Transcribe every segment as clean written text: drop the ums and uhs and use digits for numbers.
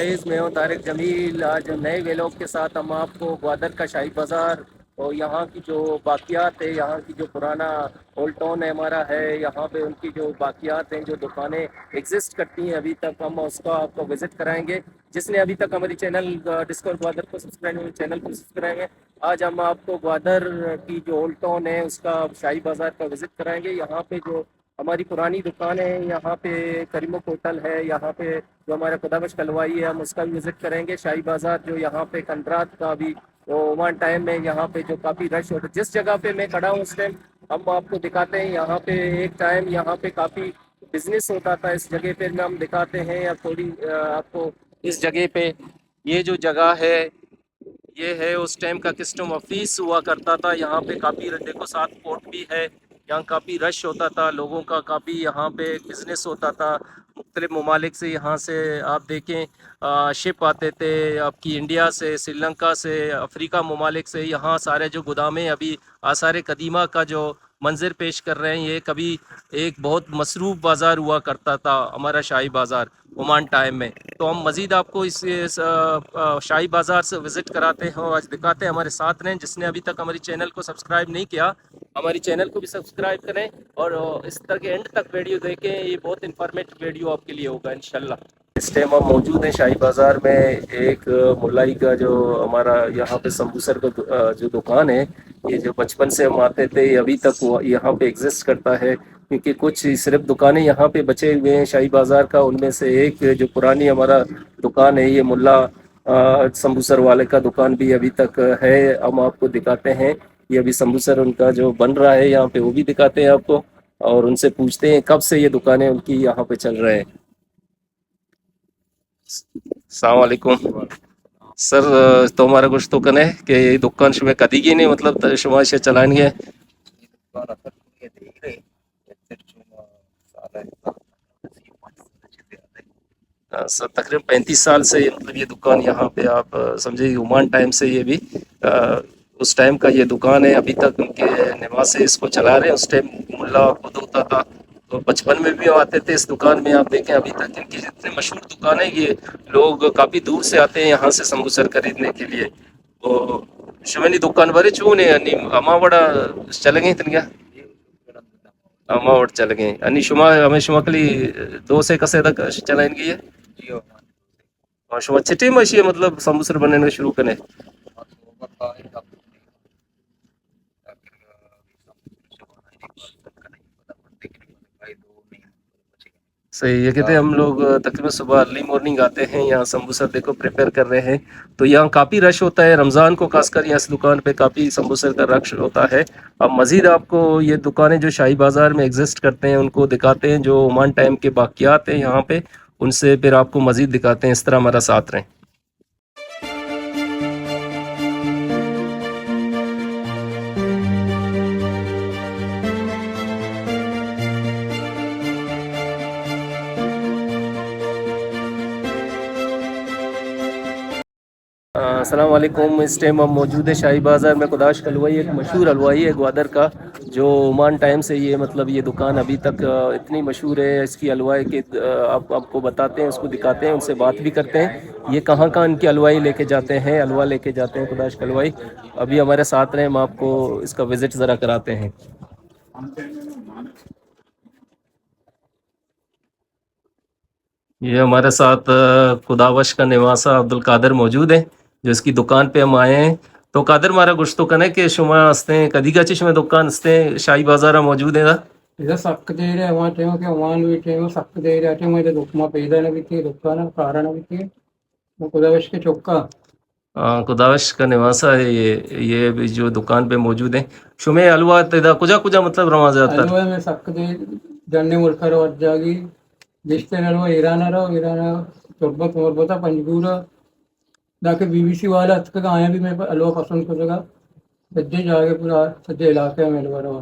Guys, میں ہوں طارق جمیل۔ آج نئے ویلوگ کے ساتھ ہم آپ کو گوادر کا شاہی بازار اور یہاں کی جو باقیات ہے، یہاں کی جو پرانا اولڈ ٹاؤن ہے ہمارا ہے، یہاں پہ ان کی جو باقیات ہیں، جو دکانیں ایگزسٹ کرتی ہیں ابھی تک، ہم اس کا آپ کو وزٹ کرائیں گے۔ جس نے ابھی تک ہماری چینل ڈسکور گوادر کو سبسکرائب نہیں، چینل کو سبسکرائب ہے۔ آج ہم آپ کو گوادر کی جو اولڈ ٹاؤن ہے اس کا شاہی بازار کا وزٹ کرائیں گے۔ یہاں پہ جو ہماری پرانی دکانیں ہیں، یہاں پہ کریمک ہوٹل ہے، یہاں پہ جو ہمارا خدا بخش کلوائی ہے، ہم اس کا بھی وزٹ کریں گے۔ شاہی بازار جو یہاں پہ کنڈرات کا بھی ون ٹائم میں یہاں پہ جو کافی رش ہوتا ہے، جس جگہ پہ میں کھڑا ہوں اس ٹائم ہم آپ کو دکھاتے ہیں۔ یہاں پہ ایک ٹائم یہاں پہ کافی بزنس ہوتا تھا، اس جگہ پہ ہم دکھاتے ہیں اب تھوڑی آپ کو اس جگہ پہ۔ یہ جو جگہ ہے یہ ہے اس ٹائم کا کسٹم آفس ہوا کرتا تھا۔ یہاں پہ کافی دیکھو ساتھ پورٹ بھی ہے، یہاں کافی رش ہوتا تھا، لوگوں کا کافی یہاں پہ بزنس ہوتا تھا۔ مختلف ممالک سے یہاں سے آپ دیکھیں شپ آتے تھے، آپ کی انڈیا سے، سری لنکا سے، افریقہ ممالک سے، یہاں سارے جو گودامیں ابھی آثار قدیمہ کا جو منظر پیش کر رہے ہیں، یہ کبھی ایک بہت مصروف بازار ہوا کرتا تھا ہمارا شاہی بازار عمان ٹائم میں۔ تو ہم مزید آپ کو اس شاہی بازار سے وزٹ کراتے ہیں اور آج دکھاتے ہیں۔ ہمارے ساتھ رہیں۔ جس نے ابھی تک ہماری چینل کو سبسکرائب نہیں کیا، ہماری چینل کو بھی سبسکرائب کریں اور اس طرح کے اینڈ تک ویڈیو دیکھیں، یہ بہت انفارمیٹو ویڈیو آپ کے لیے ہوگا انشاءاللہ۔ اس ٹائم ہم موجود ہیں شاہی بازار میں۔ ایک ملائی کا جو ہمارا یہاں پہ سمبوسر کا جو دکان ہے، یہ جو بچپن سے ہم آتے تھے، یہ ابھی تک یہاں پہ ایگزسٹ کرتا ہے، کیونکہ کچھ صرف دکانیں یہاں پہ بچے ہوئے ہیں شاہی بازار کا۔ ان میں سے ایک جو پرانی ہمارا دکان ہے، یہ ملا سمبوسر والے کا دکان بھی ابھی تک ہے، ہم آپ کو دکھاتے ہیں۔ یہ ابھی سمبوسر ان کا جو بن رہا ہے یہاں پہ، وہ بھی دکھاتے ہیں آپ کو اور ان سے پوچھتے ہیں کب سے یہ دکانیں ان کی یہاں پہ چل رہے ہیں۔ السلام علیکم سر، تو ہمارا کچھ تو کنے کہ یہ دکان شما کدی گی نہیں، مطلب شما سے چلائیں گے سر؟ تقریباً 35 سال سے مطلب یہ دکان یہاں پہ آپ سمجھے عمان ٹائم سے یہ بھی اس ٹائم کا یہ دکان ہے، ابھی تک ان کے نواسے اس کو چلا رہے ہیں۔ اس ٹائم ملا خود ہوتا تھا، تو بچپن میں بھی آتے تھے اس دکان میں۔ آپ دیکھیں ابھی تک ان کی جتنے مشہور دکان ہے، یہ لوگ کافی دور سے آتے ہیں یہاں سے سمبوسر خریدنے کے لیے۔ تو شمنی دکان بڑے چونے اما بڑا چلیں گے تنگا اما وٹ چل گئے انی شما ہمیں شما کلی دو سے کسے تک چلائیں گی ہے اور شما چھٹی مشی مطلب سمبوسر بننے شروع کرنے صحیح یہ کہتے ہیں ہم لوگ تقریباً صبح ارلی مارننگ آتے ہیں یہاں سمبوسر دیکھو پریپیئر کر رہے ہیں، تو یہاں کافی رش ہوتا ہے رمضان کو، خاص کر یہاں اس دکان پہ کافی سمبوسر کا رش ہوتا ہے۔ اب مزید آپ کو یہ دکانیں جو شاہی بازار میں ایگزسٹ کرتے ہیں ان کو دکھاتے ہیں، جو عمان ٹائم کے باقیات ہیں یہاں پہ ان سے پھر آپ کو مزید دکھاتے ہیں۔ اس طرح ہمارا ساتھ رہیں۔ السلام علیکم۔ اس ٹائم ہم موجود ہے شاہی بازار میں۔ خداش حلوائی ایک مشہور حلوائی ہے گوادر کا، جو عمان ٹائم سے یہ مطلب یہ دکان ابھی تک اتنی مشہور ہے اس کی حلوائی کہ آپ کو بتاتے ہیں، اس کو دکھاتے ہیں، ان سے بات بھی کرتے ہیں یہ کہاں کہاں ان کی حلوائی لے کے جاتے ہیں، حلوہ لے کے جاتے ہیں خداش حلوائی۔ ابھی ہمارے ساتھ رہیں، ہم آپ کو اس کا وزٹ ذرا کراتے ہیں۔ یہ ہمارے ساتھ خداوش کا نواسا عبد القادر موجود ہے، جو اس کی دکان پہ ہم آئے ہیں۔ تو قادر مارا گوشت تو کنے کہ شما ہستے کدی کا چشم دکان ہستے شاہی بازار موجود ہے ഇത് സക്ക് തേര് അങ്ങോട്ടേക്ക് ഒമാൻ വീട്ടേക്ക് സക്ക് തേര് ആറ്റം ഇത് ലുക്മ പെയ്താനെ വിറ്റി ലുക്കാന കാരണ വിറ്റി കുദവശ کے چوکا خداوش کا نواسا ہے یہ بھی جو دکان پہ موجود ہیں۔ شمع حلوہ تیدا کجا کجا مطلب رواں زیادہ تر حلوہ میں سک تیر جننے ملک رو جاگی جشتے حلوہ ایران رو ایران تربت مربوطہ پنجگورا تاکہ بی بی سی والا تک آیا بھی میں حلوہ پسند کرے گا سجے جا کے پورا سجے علاقے میں حلوہ رہا۔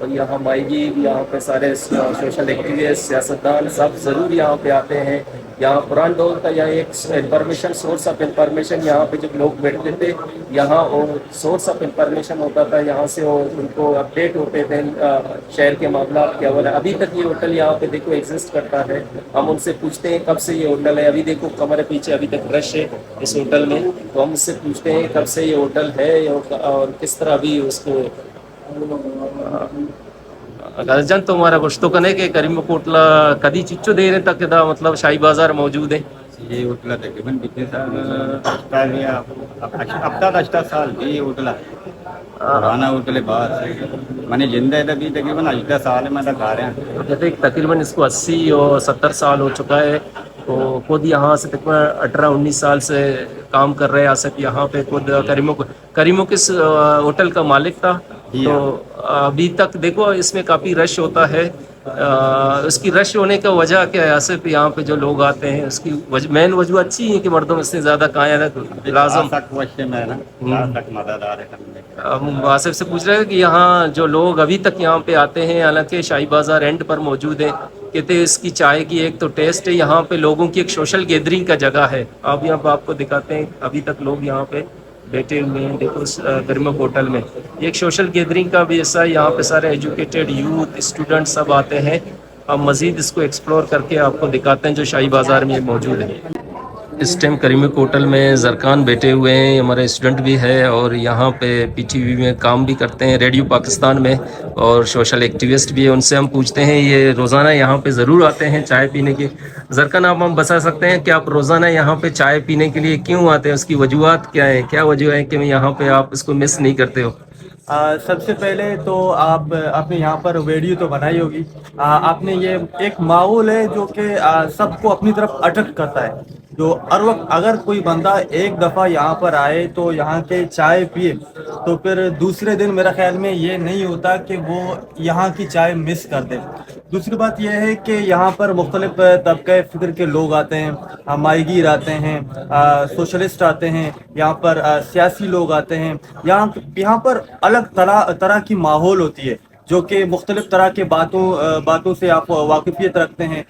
اور یہاں مائیگی یہاں پہ سارے سوشل ایکٹیوسٹ سیاستدان سب ضرور یہاں پہ آتے ہیں. یہاں پرانے دور کا یہاں ایک انفارمیشن سورس آف انفارمیشن یہاں پہ جب لوگ بیٹھتے تھے یہاں وہ سورس آف انفارمیشن ہوتا تھا. یہاں سے وہ ان کو اپڈیٹ ہوتے تھے شہر کے معاملات کیا ہو رہا ہے. ابھی تک یہ ہوٹل یہاں پہ دیکھو ایگزسٹ کرتا ہے. ہم ان سے پوچھتے ہیں کب سے یہ ہوٹل ہے. ابھی دیکھو ہمارے پیچھے ابھی تک رش ہے اس ہوٹل میں. تو ہم اس سے پوچھتے ہیں کب سے یہ ہوٹل ہے اور کس طرح بھی اس کو غرضاً تو ہمارا گشتوں کا نہیں کہ کریم کوٹلا کدی چچو دے رہے تک دا مطلب شاہی بازار موجود ہے. یہ ہوٹل تقریباً کتنے سال یا اب تک 8 سال یہ ہوٹل ہے پرانا ہوٹل ہے. باہر سے میں نے زندہ ہے ابھی تقریباً 8 سال ہے میں کھا رہے ہیں. کہتے ہیں تقریباً اس کو 80 اور 70 سال ہو چکا ہے. تو خود یہاں سے تقریباً 18-19 سال سے کام کر رہے ہیں آصف یہاں پہ. خود کریمو کس ہوٹل کا مالک تھا. جی تو ہاں. ابھی تک دیکھو اس میں کافی رش ہوتا ہے. اس کی رش ہونے کا وجہ کیا ہے آصف؟ یہاں پہ جو لوگ آتے ہیں اس کی مین وجہ اچھی ہے کہ مردوں سے زیادہ کہاں ہے لازم. تک کوشچن ہے نا کہاں تک مددگار ہے کرنے کے. ہم آصف سے پوچھ رہے ہیں کہ یہاں جو لوگ ابھی تک یہاں پہ آتے ہیں حالانکہ شاہی بازار اینڈ پر موجود ہے کہتے ہیں اس کی چائے کی ایک تو ٹیسٹ ہے. یہاں پہ لوگوں کی ایک سوشل گیدرنگ کا جگہ ہے. اب یہاں پہ آپ کو دکھاتے ہیں ابھی تک لوگ یہاں پہ بیٹھے ہوئے ہیں. دیکھو گرمک ہوٹل میں ایک سوشل گیدرنگ کا بھی ایسا ہے. یہاں پہ سارے ایجوکیٹڈ یوتھ اسٹوڈنٹ سب آتے ہیں. اب مزید اس کو ایکسپلور کر کے آپ کو دکھاتے ہیں جو شاہی بازار میں موجود ہے. اس ٹائم کریمک ہوٹل میں زرکان بیٹھے ہوئے ہیں. ہمارے اسٹوڈنٹ بھی ہے اور یہاں پہ پی ٹی وی میں کام بھی کرتے ہیں ریڈیو پاکستان میں اور سوشل ایکٹیوسٹ بھی ہے. ان سے ہم پوچھتے ہیں یہ روزانہ یہاں پہ ضرور آتے ہیں چائے پینے کی. زرکان آپ ہم بتا سکتے ہیں کہ آپ روزانہ یہاں پہ چائے پینے کے لیے کیوں آتے ہیں؟ اس کی وجوہات کیا ہے؟ کیا وجہ ہے کہ یہاں پہ آپ اس کو مس نہیں کرتے ہو؟ سب سے پہلے تو آپ نے یہاں پر ویڈیو تو بنائی ہوگی. آپ نے یہ ایک ماحول ہے جو کہ سب کو اپنی طرف اٹریکٹ کرتا ہے. جو ہر وقت اگر کوئی بندہ ایک دفعہ یہاں پر آئے تو یہاں کے چائے پیے تو پھر دوسرے دن میرا خیال میں یہ نہیں ہوتا کہ وہ یہاں کی چائے مس کر دے. دوسری بات یہ ہے کہ یہاں پر مختلف طبقہ فکر کے لوگ آتے ہیں. ماہی گیر آتے ہیں, سوشلسٹ آتے ہیں, یہاں پر سیاسی لوگ آتے ہیں. یہاں پر الگ طرح کی ماحول ہوتی ہے جو کہ مختلف طرح کے باتوں سے آپ واقفیت رکھتے ہیں.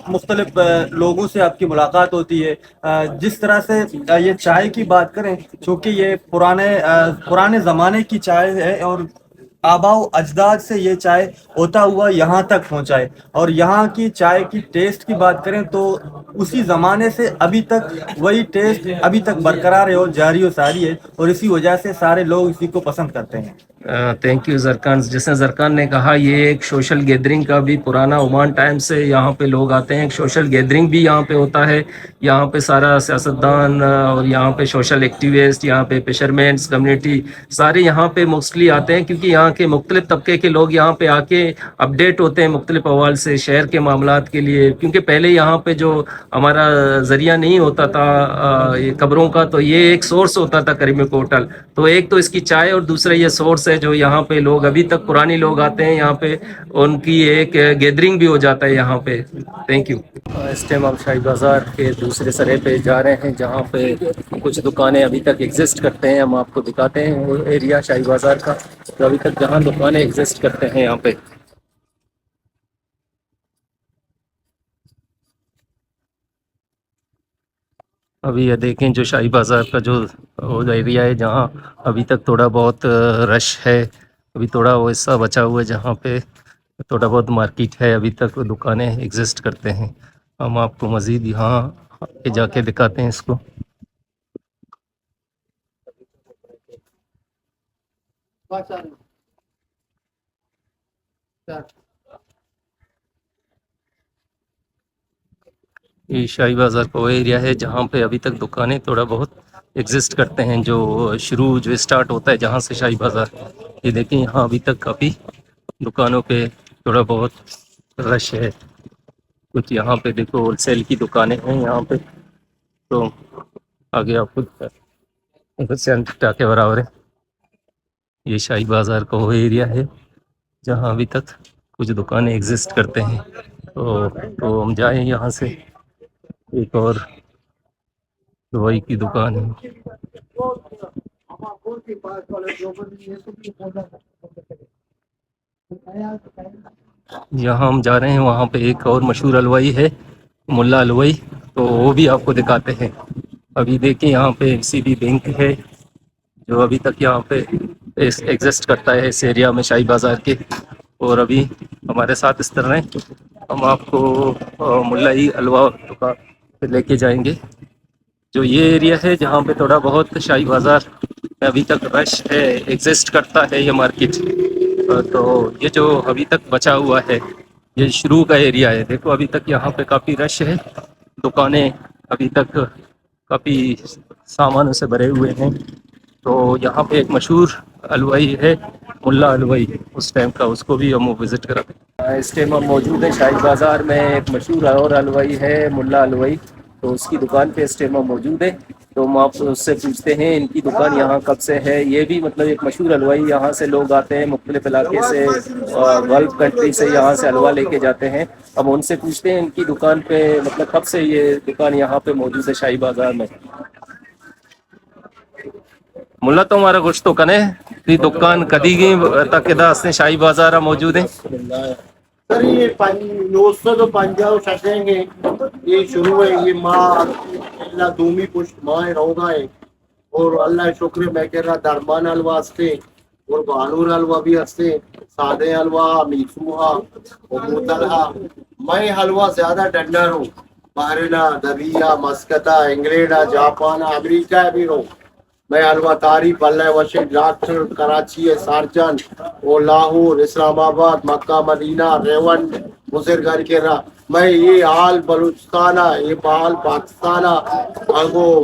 مختلف لوگوں سے آپ کی ملاقات ہوتی ہے. جس طرح سے یہ چائے کی بات کریں چونکہ یہ پرانے زمانے کی چائے ہے اور آباء و اجداد سے یہ چائے ہوتا ہوا یہاں تک پہنچائے. اور یہاں کی چائے کی ٹیسٹ کی بات کریں تو اسی زمانے سے ابھی تک وہی ٹیسٹ ابھی تک برقرار ہے اور جاری و ساری ہے اور اسی وجہ سے سارے لوگ اسی کو پسند کرتے ہیں. Thank you Zarkan. جیسے زرکان نے کہا یہ ایک سوشل گیدرنگ کا بھی پرانا عمان ٹائم سے یہاں پہ لوگ آتے ہیں. ایک سوشل گیدرنگ بھی یہاں پہ ہوتا ہے. یہاں پہ سارا سیاستدان اور یہاں پہ سوشل ایکٹیوسٹ یہاں پہ فشرمینس کمیونٹی سارے یہاں پہ موسٹلی آتے ہیں کیونکہ یہاں کے مختلف طبقے کے لوگ یہاں پہ آ کے اپڈیٹ ہوتے ہیں مختلف احوال سے شہر کے معاملات کے لیے. کیونکہ پہلے یہاں پہ جو ہمارا ذریعہ نہیں ہوتا تھا یہ خبروں کا تو یہ ایک سورس ہوتا تھا کریمک ہوٹل. تو ایک تو اس کی چائے اور دوسرا یہ سورس ہے جو یہاں پہ لوگ ابھی تک پرانی لوگ آتے ہیں یہاں پہ ان کی ایک گیدرنگ بھی ہو جاتا ہے یہاں پہ. Thank you. اس ٹائم ہم شاہی بازار کے دوسرے سرے پہ جا رہے ہیں جہاں پہ کچھ دکانیں ابھی تک ایگزسٹ کرتے ہیں. ہم آپ کو دکھاتے ہیں وہ ایریا شاہی بازار کا تو ابھی تک جہاں دکانیں ایگزسٹ کرتے ہیں یہاں پہ. ابھی یہ دیکھیں جو شاہی بازار کا جو ایریا ہے جہاں ابھی تک تھوڑا بہت رش ہے. ابھی تھوڑا وہ حصہ بچا ہوا ہے جہاں پہ تھوڑا بہت مارکیٹ ہے. ابھی تک دکانیں ایگزسٹ کرتے ہیں. ہم آپ کو مزید یہاں جا کے دکھاتے ہیں اس کو. یہ شاہی بازار کا وہ ایریا ہے جہاں پہ ابھی تک دکانیں تھوڑا بہت ایگزسٹ کرتے ہیں. جو اسٹارٹ ہوتا ہے جہاں سے شاہی بازار. یہ دیکھیں یہاں ابھی تک کافی دکانوں پہ تھوڑا بہت رش ہے. کچھ یہاں پہ دیکھو ہول سیل کی دکانیں ہیں یہاں پہ. تو آگے آپ خود سے ٹاکے برابر ہے. یہ شاہی بازار کا وہ ایریا ہے جہاں ابھی تک کچھ دکانیں ایگزسٹ کرتے ہیں. تو ہم جائیں یہاں سے. ایک اور دوائی کی دکان ہے. یہاں ہم جا رہے ہیں، وہاں پہ ایک اور مشہور حلوائی ہے ملا حلوائی، تو وہ بھی آپ کو دکھاتے ہیں۔ ابھی دیکھیں یہاں پہ سی بی بینک ہے جو ابھی تک یہاں پہ ایگزسٹ کرتا ہے اس ایریا میں شاہی بازار کے، اور ابھی ہمارے ساتھ اس طرح ہم آپ کو ملائی حلوہ دکان پہ لے کے جائیں گے۔ جو یہ ایریا ہے جہاں پہ تھوڑا بہت شاہی بازار میں ابھی تک رش ہے، ایگزسٹ کرتا ہے یہ مارکیٹ، تو یہ جو ابھی تک بچا ہوا ہے یہ شروع کا ایریا ہے۔ دیکھو ابھی تک یہاں پہ کافی رش ہے، دکانیں ابھی تک کافی سامانوں سے بھرے ہوئے ہیں۔ تو یہاں پہ ایک مشہور حلوائی ہے ملا حلوائی، اس ٹائم کا، اس کو بھی ہم وزٹ کراتے ہیں۔ اس ٹائم ہم موجود ہیں شاہی بازار میں، ایک مشہور اور حلوائی ہے ملا حلوائی، تو اس کی دکان پہ اس ٹائم ہم موجود ہیں۔ تو ہم آپ اس سے پوچھتے ہیں ان کی دکان یہاں کب سے ہے۔ یہ بھی مطلب ایک مشہور حلوائی، یہاں سے لوگ آتے ہیں مختلف علاقے سے، گلف کنٹری سے یہاں سے حلوہ لے کے جاتے ہیں۔ اب ان سے پوچھتے ہیں ان کی دکان پہ مطلب کب سے یہ دکان یہاں پہ موجود ہے شاہی بازار میں۔ ملا تمہارا کچھ تو کنے دی دکان کدی گئی تک داس نے شاہی بازار موجود ہے۔ سر یہ 1950 گے یہ شروع ہے، یہ ماں اللہ دومی پشت ماں روگا ہے، اور اللہ شکر میں کہہ رہا درمان حلوہ ہستے اور بہانور حلوہ بھی ہستے، سادے حلوہ میسوہا اور موتلہا۔ میں حلوہ زیادہ ڈنڈر ہوں، بحرینا دبیا مسکتا انگلیڈا جاپانا امریکہ بھی ہوں۔ میں حلوہ تعریف اللہ وشن ڈاکٹر کراچی ہے، سارجن اور لاہور اسلام آباد مکہ مدینہ ریون بزرگان کے رہا۔ میں یہ حال بلوچستانہ یہ بحال پاکستانہ آگو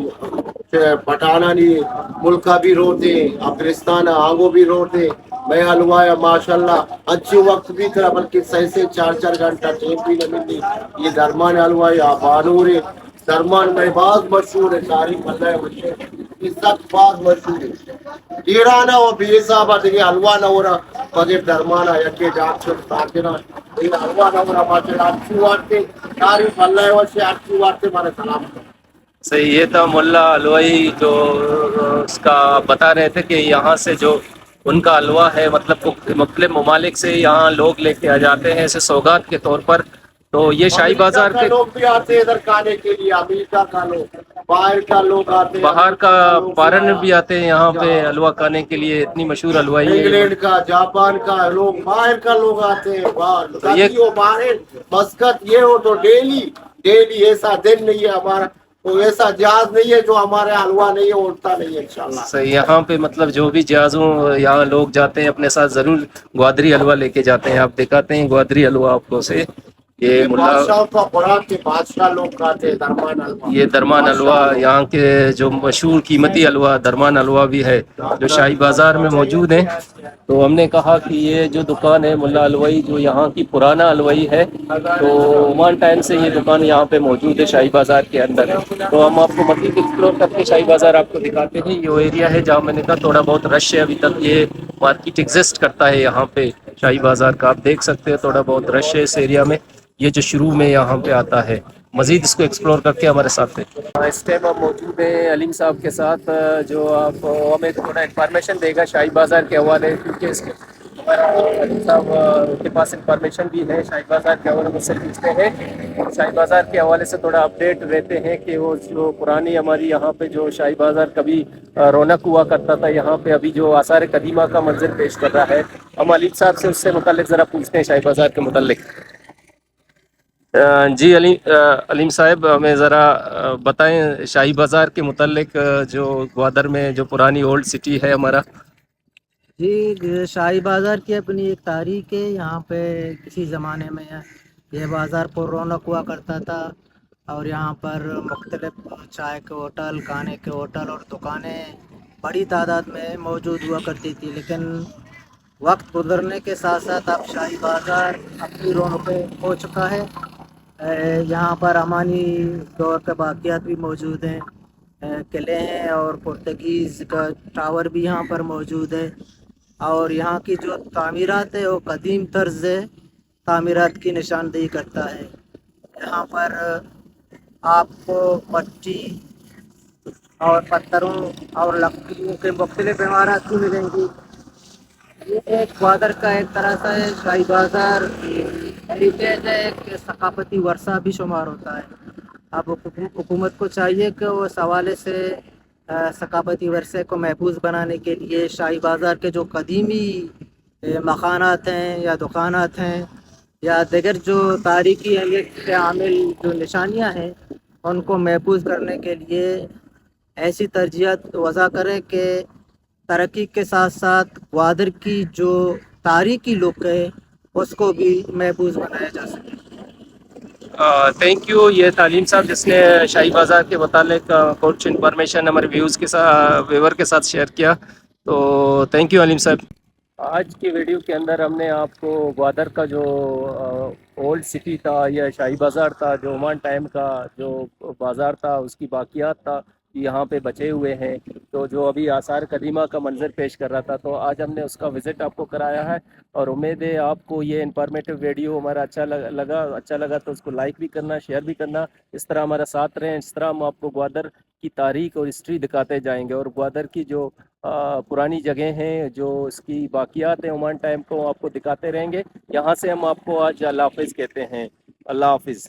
پٹھانا نہیں ملکہ بھی روتے افغانستان آگو بھی روتے۔ میں حلوہ ماشاءاللہ اچھے وقت بھی تھا، بلکہ صحیح سے 4 گھنٹہ ٹیم بھی نہ ملتی۔ یہ درمان حلوہ یا بانور ہے، درمان میں بعض مشہور ہے، تاریخ اللہ وشن یہ سب بعض مشہور ہے۔ ایرانا و بیزا دیگه حلوا نورا پدر درمانا یکی ڈاکٹر ساکنا این حلوا نورا ماشاءاللہ اچھی وارتے تعریف اللہ وشی اچھی وارتے مارے سلام۔ صحیح، یہ تھا ملا حلوائی جو اس کا بتا رہے تھے کہ یہاں سے جو ان کا حلوہ ہے مطلب مختلف ممالک سے یہاں لوگ لے کے آ جاتے ہیں ایسے سوغات کے طور پر۔ تو یہ شاہی بازار امریکہ کا کے لوگ بھی آتے ہیں ادھر کھانے کے لیے، امریکہ کا لوگ باہر کا لوگ آتے ہیں، باہر کا لوگ بھی فارن آیا، بھی آتے ہیں یہاں پہ حلوہ کھانے کے لیے، اتنی مشہور حلوائی ہے۔ انگلینڈ کا جاپان کا لوگ باہر کا لوگ آتے ہیں، باہر تو یہ کبھی ہو باہر مسکت یہ ہو تو ڈیلی ایسا دن نہیں ہے ہمارا، تو ایسا جہاز نہیں ہے جو ہمارے حلوہ نہیں ہے اڑتا نہیں ہے انشاءاللہ۔ صحیح، یہاں پہ مطلب جو بھی جہازوں یہاں لوگ جاتے ہیں اپنے ساتھ ضرور گوادری حلوہ لے کے جاتے ہیں۔ آپ دکھاتے ہیں گوادری حلوہ آپ کو سے، یہ یہ ملا بادشاہوں کا خوراک کے بادشاہ لوگ کھاتے ہیں درمان حلوہ، یہ درمان حلوہ بادشاہ لوگ۔ یہاں کے جو مشہور قیمتی حلوہ درمان حلوہ بھی ہے جو شاہی بازار میں موجود ہے۔ تو ہم نے کہا کہ یہ جو دکان ہے ملا حلوائی جو یہاں کی پرانا حلوائی ہے، تو عمان ٹائم سے یہ دکان یہاں پہ موجود ہے شاہی بازار کے اندر۔ تو ہم آپ کو مزید ایکسپلور کر کے شاہی بازار آپ کو دکھاتے ہیں۔ یہ ایریا ہے جہاں میں نے کہا تھوڑا بہت رش ہے، ابھی تک یہ مارکیٹ ایگزسٹ کرتا ہے یہاں پہ شاہی بازار کا، آپ دیکھ سکتے ہیں تھوڑا بہت رش ہے اس ایریا میں، یہ جو شروع میں یہاں پہ آتا ہے۔ مزید اس کو ایکسپلور کر کے ہمارے ساتھ ہیں۔ اس ٹائم ہم موجود ہیں علیم صاحب کے ساتھ، جو آپ ہمیں تھوڑا انفارمیشن دے گا شاہی بازار کے حوالے، کیونکہ اس کے ہمارا علیم صاحب کے پاس انفارمیشن بھی ہے شاہی بازار کے حوالے میں، سے پوچھتے ہیں شاہی بازار کے حوالے سے تھوڑا اپڈیٹ رہتے ہیں کہ وہ جو پرانی ہماری یہاں پہ جو شاہی بازار کبھی رونق ہوا کرتا تھا یہاں پہ، ابھی جو آثار قدیمہ کا منظر پیش کر رہا ہے، ہم علیم صاحب سے اس سے متعلق ذرا پوچھتے ہیں شاہی بازار کے متعلق۔ جی علیم صاحب ہمیں ذرا بتائیں شاہی بازار کے متعلق، جو گوادر میں جو پرانی اولڈ سٹی ہے ہمارا۔ جی شاہی بازار کی اپنی ایک تاریخ ہے، یہاں پہ کسی زمانے میں یہ بازار پر رونق ہوا کرتا تھا، اور یہاں پر مختلف چائے کے ہوٹل کھانے کے ہوٹل اور دکانیں بڑی تعداد میں موجود ہوا کرتی تھی، لیکن وقت گزرنے کے ساتھ ساتھ اب شاہی بازار اپنی رونقیں کھو چکا ہے۔ یہاں پر امانی دور کے باقیات بھی موجود ہیں، قلعے ہیں اور پرتگیز کا ٹاور بھی یہاں پر موجود ہے، اور یہاں کی جو تعمیرات ہے وہ قدیم طرز تعمیرات کی نشاندہی کرتا ہے۔ یہاں پر آپ کو مٹی اور پتھروں اور لکڑیوں کے مختلف عمارات بھی ملیں گی۔ یہ ایک گوادر کا ایک طرح سے شاہی بازار ہیریٹیج ہے، ایک ثقافتی ورثہ بھی شمار ہوتا ہے۔ اب حکومت کو چاہیے کہ وہ اس حوالے سے ثقافتی ورثے کو محفوظ بنانے کے لیے شاہی بازار کے جو قدیمی مکانات ہیں یا دکانات ہیں یا دیگر جو تاریخی اہمیت کے عامل جو نشانیاں ہیں ان کو محفوظ کرنے کے لیے ایسی ترجیحات وضع کریں کہ ترقی کے ساتھ ساتھ گوادر کی جو تاریخی لک ہے اس کو بھی محفوظ بنایا جا سکے۔ تھینک یو، یہ تعلیم صاحب جس نے شاہی بازار کے متعلق کچھ انفارمیشن ہمارے ویور کے ساتھ شیئر کیا، تو تھینک یو علیم صاحب۔ آج کی ویڈیو کے اندر ہم نے آپ کو گوادر کا جو اولڈ سٹی تھا یا شاہی بازار تھا، جو عمان ٹائم کا جو بازار تھا، اس کی باقیات تھا یہاں پہ بچے ہوئے ہیں، تو جو ابھی آثار قدیمہ کا منظر پیش کر رہا تھا، تو آج ہم نے اس کا وزٹ آپ کو کرایا ہے، اور امید ہے آپ کو یہ انفارمیٹیو ویڈیو ہمارا اچھا لگا تو اس کو لائک بھی کرنا، شیئر بھی کرنا، اس طرح ہمارا ساتھ رہیں، اس طرح ہم آپ کو گوادر کی تاریخ اور ہسٹری دکھاتے جائیں گے، اور گوادر کی جو پرانی جگہیں ہیں، جو اس کی باقیات ہیں عمان ٹائم کو آپ کو دکھاتے رہیں گے۔ یہاں سے ہم آپ کو آج اللہ حافظ کہتے ہیں۔ اللہ حافظ۔